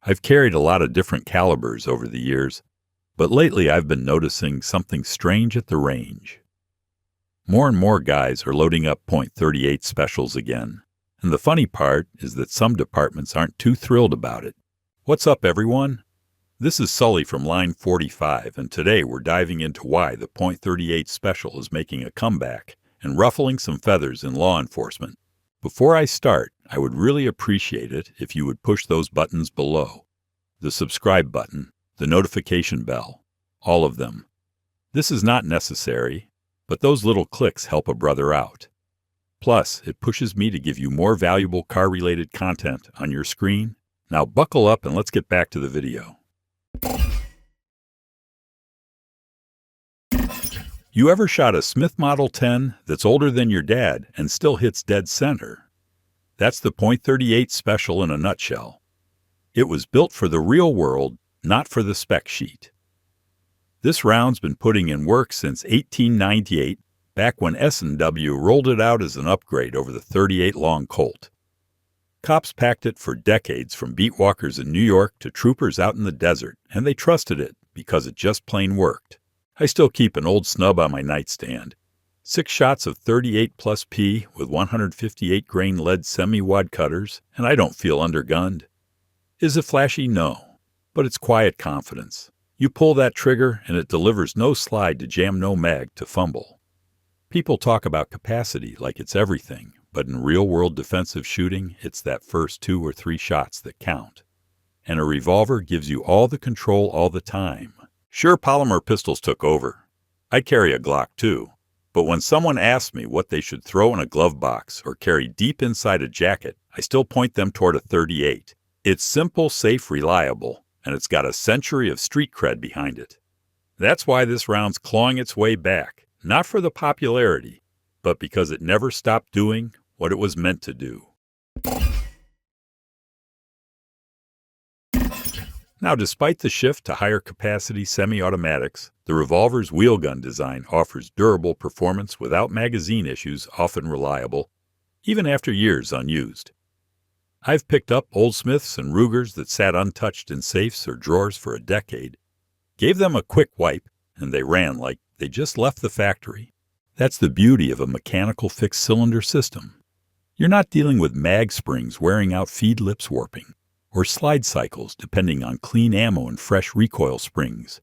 I've carried a lot of different calibers over the years, but lately I've been noticing something strange at the range. More and more guys are loading up .38 specials again, and the funny part is that some departments aren't too thrilled about it. What's up, everyone? This is Sully from Line 45, and today we're diving into why the .38 special is making a comeback and ruffling some feathers in law enforcement. Before I start, I would really appreciate it if you would push those buttons below. The subscribe button, the notification bell, all of them. This is not necessary, but those little clicks help a brother out. Plus, it pushes me to give you more valuable car-related content on your screen. Now buckle up and let's get back to the video. You ever shot a Smith Model 10 that's older than your dad and still hits dead center? That's the .38 special in a nutshell. It was built for the real world, not for the spec sheet. This round's been putting in work since 1898, back when S&W rolled it out as an upgrade over the .38 long Colt. Cops packed it for decades, from beat walkers in New York to troopers out in the desert, and they trusted it because it just plain worked. I still keep an old snub on my nightstand. 6 shots of 38 plus P with 158 grain lead semi-wad cutters, and I don't feel undergunned. Is it flashy? No. But it's quiet confidence. You pull that trigger and it delivers no slide to jam, no mag to fumble. People talk about capacity like it's everything, but in real-world defensive shooting, it's that first 2 or 3 shots that count. And a revolver gives you all the control all the time. Sure, polymer pistols took over. I carry a Glock too. But when someone asks me what they should throw in a glove box or carry deep inside a jacket, I still point them toward a .38. It's simple, safe, reliable, and it's got a century of street cred behind it. That's why this round's clawing its way back, not for the popularity, but because it never stopped doing what it was meant to do. Now, despite the shift to higher capacity semi-automatics, the revolver's wheel gun design offers durable performance without magazine issues, often reliable, even after years unused. I've picked up old Smiths and Rugers that sat untouched in safes or drawers for a decade, gave them a quick wipe, and they ran like they just left the factory. That's the beauty of a mechanical fixed cylinder system. You're not dealing with mag springs wearing out feed lips warping, or slide cycles depending on clean ammo and fresh recoil springs.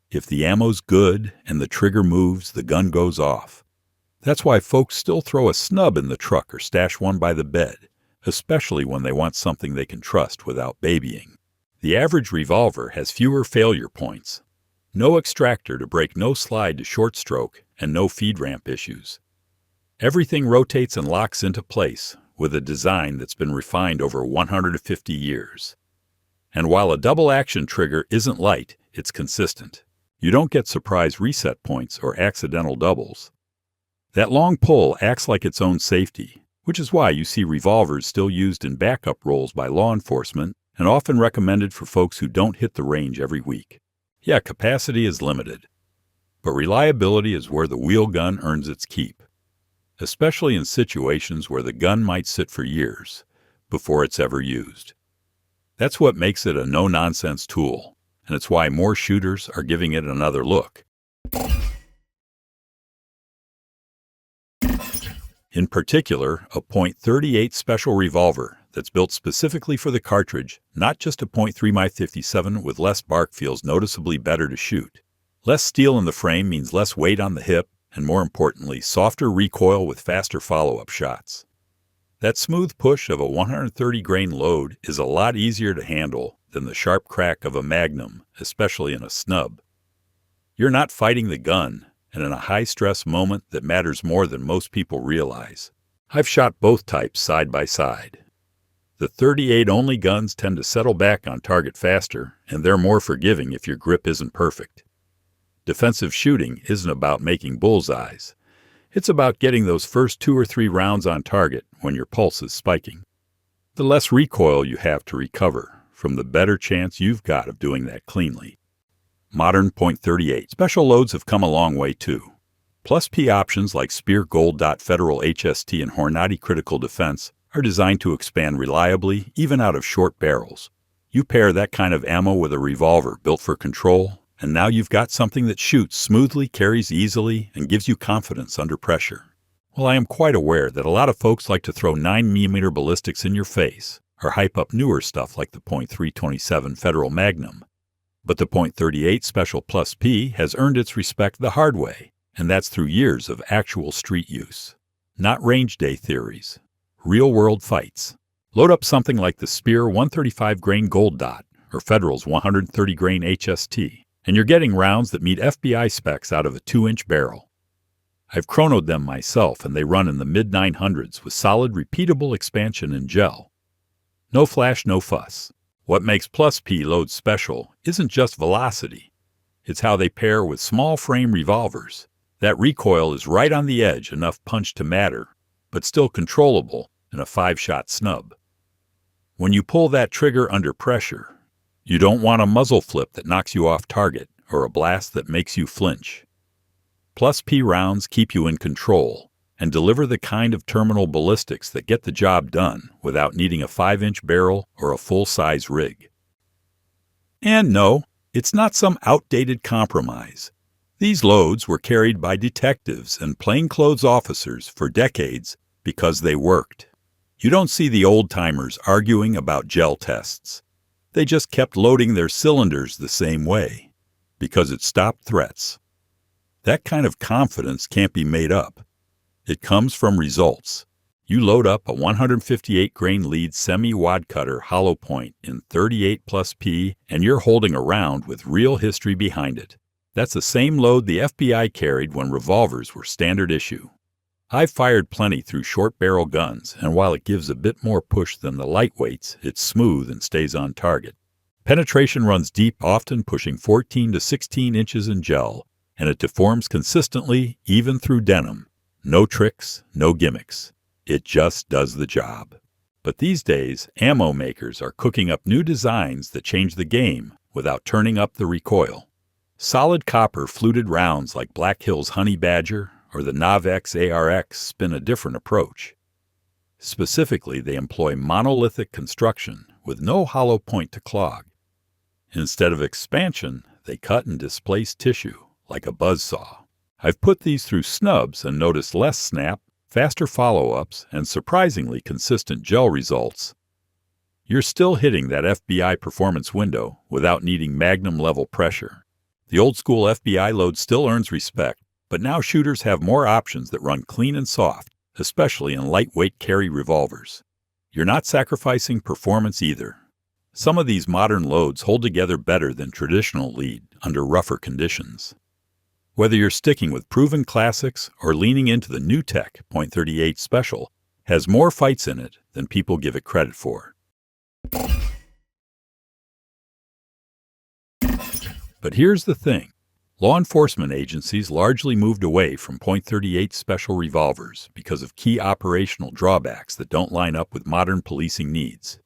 If the ammo's good and the trigger moves, the gun goes off. That's why folks still throw a snub in the truck or stash one by the bed, especially when they want something they can trust without babying. The average revolver has fewer failure points. No extractor to break, no slide to short stroke, and no feed ramp issues. Everything rotates and locks into place with a design that's been refined over 150 years. And while a double-action trigger isn't light, it's consistent. You don't get surprise reset points or accidental doubles. That long pull acts like its own safety, which is why you see revolvers still used in backup roles by law enforcement and often recommended for folks who don't hit the range every week. Yeah, capacity is limited, but reliability is where the wheel gun earns its keep, especially in situations where the gun might sit for years before it's ever used. That's what makes it a no-nonsense tool, and it's why more shooters are giving it another look. In particular, a .38 special revolver that's built specifically for the cartridge, not just a .3x57 with less bark, feels noticeably better to shoot. Less steel in the frame means less weight on the hip, and more importantly, softer recoil with faster follow-up shots. That smooth push of a 130 grain load is a lot easier to handle than the sharp crack of a Magnum, especially in a snub. You're not fighting the gun, and in a high-stress moment that matters more than most people realize. I've shot both types side by side. The .38-only guns tend to settle back on target faster, and they're more forgiving if your grip isn't perfect. Defensive shooting isn't about making bullseyes. It's about getting those first 2 or 3 rounds on target when your pulse is spiking. The less recoil you have to recover from, the better chance you've got of doing that cleanly. Modern .38 special loads have come a long way too. Plus P options like Spear Gold Dot Federal HST and Hornady Critical Defense are designed to expand reliably even out of short barrels. You pair that kind of ammo with a revolver built for control, and now you've got something that shoots smoothly, carries easily, and gives you confidence under pressure. Well, I am quite aware that a lot of folks like to throw 9mm ballistics in your face, or hype up newer stuff like the .327 Federal Magnum. But the .38 Special Plus P has earned its respect the hard way, and that's through years of actual street use. Not range day theories. Real-world fights. Load up something like the Speer 135-grain Gold Dot, or Federal's 130-grain HST, and you're getting rounds that meet FBI specs out of a 2-inch barrel. I've chronoed them myself, and they run in the mid-900s with solid, repeatable expansion in gel. No flash, no fuss. What makes Plus P loads special isn't just velocity. It's how they pair with small-frame revolvers. That recoil is right on the edge, enough punch to matter, but still controllable in a 5-shot snub. When you pull that trigger under pressure, you don't want a muzzle flip that knocks you off target or a blast that makes you flinch. Plus P rounds keep you in control and deliver the kind of terminal ballistics that get the job done without needing a 5-inch barrel or a full-size rig. And no, it's not some outdated compromise. These loads were carried by detectives and plainclothes officers for decades because they worked. You don't see the old-timers arguing about gel tests. They just kept loading their cylinders the same way, because it stopped threats. That kind of confidence can't be made up. It comes from results. You load up a 158-grain lead semi-wad cutter hollow point in 38 Plus P, and you're holding a round with real history behind it. That's the same load the FBI carried when revolvers were standard issue. I've fired plenty through short-barrel guns, and while it gives a bit more push than the lightweights, it's smooth and stays on target. Penetration runs deep, often pushing 14 to 16 inches in gel, and it deforms consistently, even through denim. No tricks, no gimmicks. It just does the job. But these days, ammo makers are cooking up new designs that change the game without turning up the recoil. Solid copper fluted rounds like Black Hill's Honey Badger or the Navex ARX spin a different approach. Specifically, they employ monolithic construction with no hollow point to clog. Instead of expansion, they cut and displace tissue like a buzzsaw. I've put these through snubs and noticed less snap, faster follow-ups, and surprisingly consistent gel results. You're still hitting that FBI performance window without needing Magnum-level pressure. The old-school FBI load still earns respect, but now shooters have more options that run clean and soft, especially in lightweight carry revolvers. You're not sacrificing performance either. Some of these modern loads hold together better than traditional lead under rougher conditions. Whether you're sticking with proven classics or leaning into the new tech, .38 Special has more fights in it than people give it credit for. But here's the thing. Law enforcement agencies largely moved away from .38 Special revolvers because of key operational drawbacks that don't line up with modern policing needs.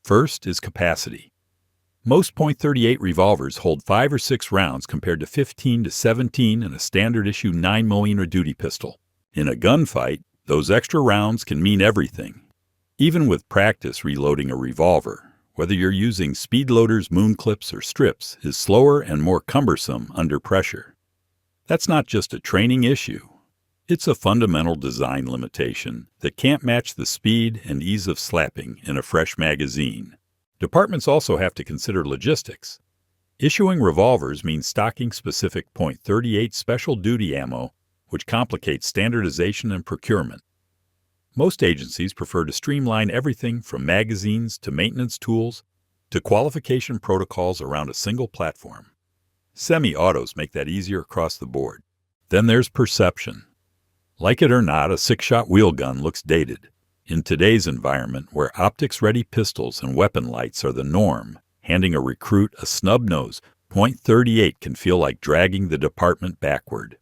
First is capacity. Most .38 revolvers hold 5 or 6 rounds compared to 15 to 17 in a standard-issue 9mm duty pistol. In a gunfight, those extra rounds can mean everything. Even with practice, reloading a revolver, whether you're using speed loaders, moon clips, or strips, is slower and more cumbersome under pressure. That's not just a training issue. It's a fundamental design limitation that can't match the speed and ease of slapping in a fresh magazine. Departments also have to consider logistics. Issuing revolvers means stocking specific .38 special duty ammo, which complicates standardization and procurement. Most agencies prefer to streamline everything from magazines to maintenance tools to qualification protocols around a single platform. Semi-autos make that easier across the board. Then there's perception. Like it or not, a 6-shot wheel gun looks dated. In today's environment, where optics-ready pistols and weapon lights are the norm, handing a recruit a snub-nose .38 can feel like dragging the department backward.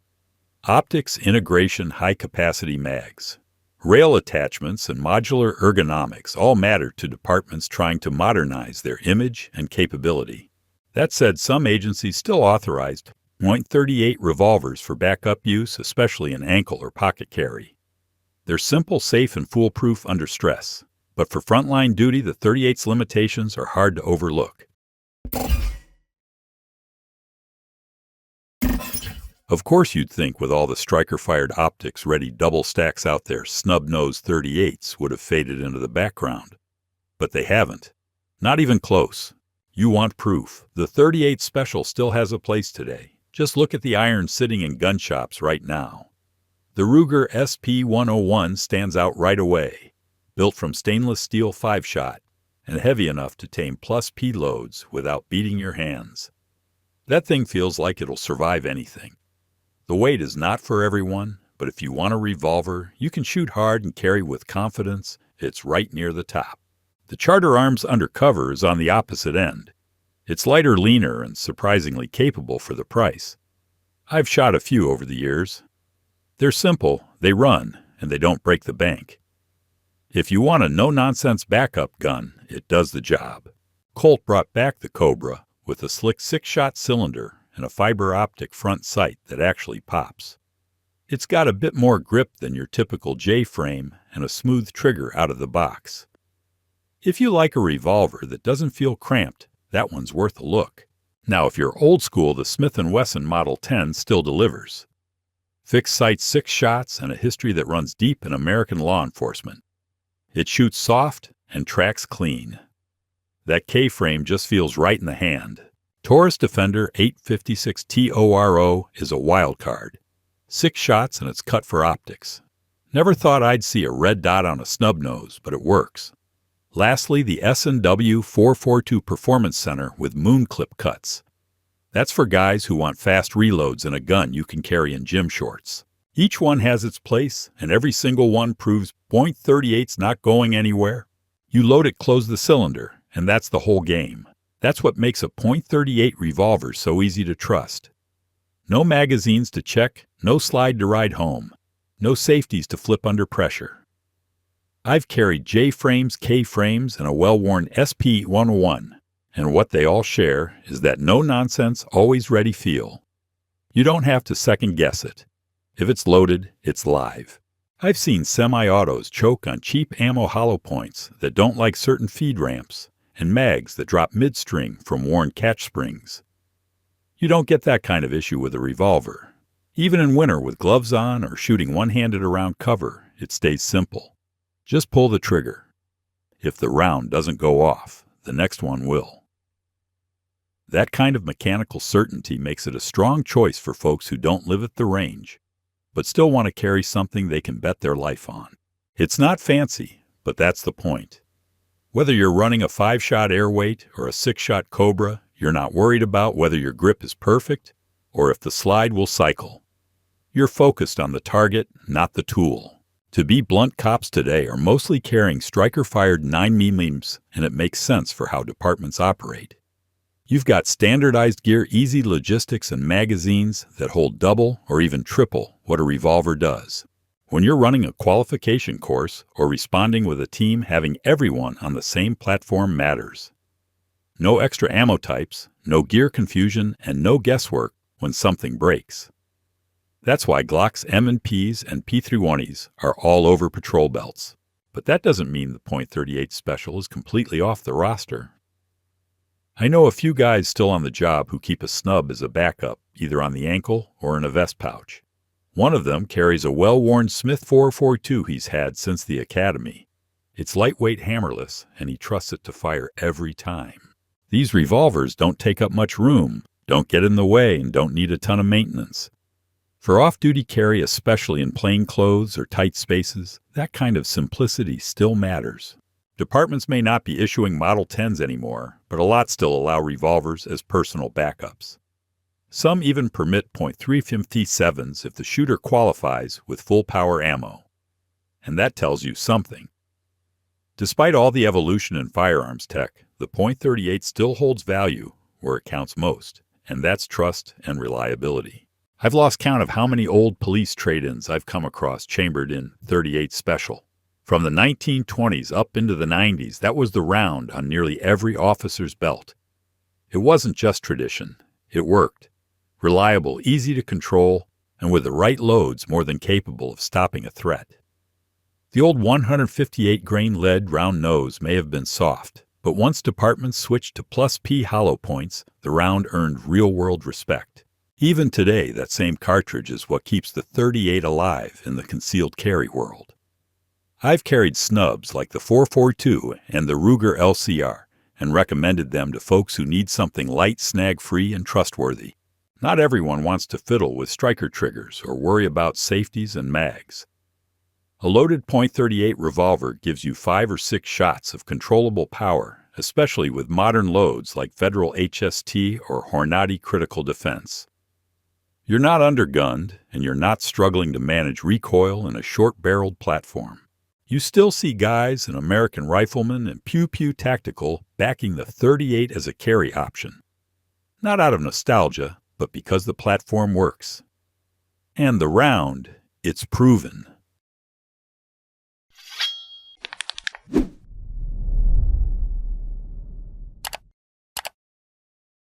Optics integration high-capacity mags, rail attachments, and modular ergonomics all matter to departments trying to modernize their image and capability. That said, some agencies still authorized .38 revolvers for backup use, especially in ankle or pocket carry. They're simple, safe, and foolproof under stress. But for frontline duty, the .38's limitations are hard to overlook. Of course you'd think with all the striker-fired optics ready double stacks out there, snub-nosed .38s would have faded into the background. But they haven't. Not even close. You want proof. The .38 Special still has a place today. Just look at the irons sitting in gun shops right now. The Ruger SP-101 stands out right away. Built from stainless steel 5-shot and heavy enough to tame plus P loads without beating your hands. That thing feels like it'll survive anything. The weight is not for everyone, but if you want a revolver you can shoot hard and carry with confidence, it's right near the top. The Charter Arms Undercover is on the opposite end. It's lighter, leaner, and surprisingly capable for the price. I've shot a few over the years. They're simple, they run, and they don't break the bank. If you want a no-nonsense backup gun, it does the job. Colt brought back the Cobra with a slick 6-shot cylinder and a fiber optic front sight that actually pops. It's got a bit more grip than your typical J-frame and a smooth trigger out of the box. If you like a revolver that doesn't feel cramped, that one's worth a look. Now, if you're old school, the Smith & Wesson Model 10 still delivers. Fixed sight 6 shots and a history that runs deep in American law enforcement. It shoots soft and tracks clean. That K-frame just feels right in the hand. Taurus Defender 856 TORO is a wild card. 6 shots and it's cut for optics. Never thought I'd see a red dot on a snub nose, but it works. Lastly, the S&W 442 Performance Center with moon clip cuts. That's for guys who want fast reloads and a gun you can carry in gym shorts. Each one has its place, and every single one proves .38's not going anywhere. You load it, close the cylinder, and that's the whole game. That's what makes a .38 revolver so easy to trust. No magazines to check, no slide to ride home, no safeties to flip under pressure. I've carried J-frames, K-frames, and a well-worn SP-101, and what they all share is that no-nonsense, always-ready feel. You don't have to second-guess it. If it's loaded, it's live. I've seen semi-autos choke on cheap ammo hollow points that don't like certain feed ramps, and mags that drop mid-string from worn catch springs. You don't get that kind of issue with a revolver. Even in winter with gloves on or shooting one-handed around cover, it stays simple. Just pull the trigger. If the round doesn't go off, the next one will. That kind of mechanical certainty makes it a strong choice for folks who don't live at the range, but still want to carry something they can bet their life on. It's not fancy, but that's the point. Whether you're running a 5-shot airweight or a 6-shot Cobra, you're not worried about whether your grip is perfect or if the slide will cycle. You're focused on the target, not the tool. To be blunt, cops today are mostly carrying striker-fired 9mm, and it makes sense for how departments operate. You've got standardized gear, easy logistics, and magazines that hold double or even triple what a revolver does. When you're running a qualification course or responding with a team, having everyone on the same platform matters. No extra ammo types, no gear confusion, and no guesswork when something breaks. That's why Glocks M&Ps and P320s are all over patrol belts. But that doesn't mean the .38 Special is completely off the roster. I know a few guys still on the job who keep a snub as a backup, either on the ankle or in a vest pouch. One of them carries a well-worn Smith 442 he's had since the academy. It's lightweight, hammerless, and he trusts it to fire every time. These revolvers don't take up much room, don't get in the way, and don't need a ton of maintenance. For off-duty carry, especially in plain clothes or tight spaces, that kind of simplicity still matters. Departments may not be issuing Model 10s anymore, but a lot still allow revolvers as personal backups. Some even permit .357s if the shooter qualifies with full-power ammo. And that tells you something. Despite all the evolution in firearms tech, the .38 still holds value where it counts most, and that's trust and reliability. I've lost count of how many old police trade-ins I've come across chambered in .38 Special. From the 1920s up into the 90s, that was the round on nearly every officer's belt. It wasn't just tradition. It worked. Reliable, easy to control, and with the right loads more than capable of stopping a threat. The old 158-grain lead round nose may have been soft, but once departments switched to plus P hollow points, the round earned real-world respect. Even today, that same cartridge is what keeps the .38 alive in the concealed carry world. I've carried snubs like the 442 and the Ruger LCR and recommended them to folks who need something light, snag-free, and trustworthy. Not everyone wants to fiddle with striker triggers or worry about safeties and mags. A loaded .38 revolver gives you 5 or 6 shots of controllable power, especially with modern loads like Federal HST or Hornady Critical Defense. You're not undergunned, and you're not struggling to manage recoil in a short-barreled platform. You still see guys and American Riflemen and Pew Pew Tactical backing the .38 as a carry option. Not out of nostalgia, but because the platform works. And the round, it's proven.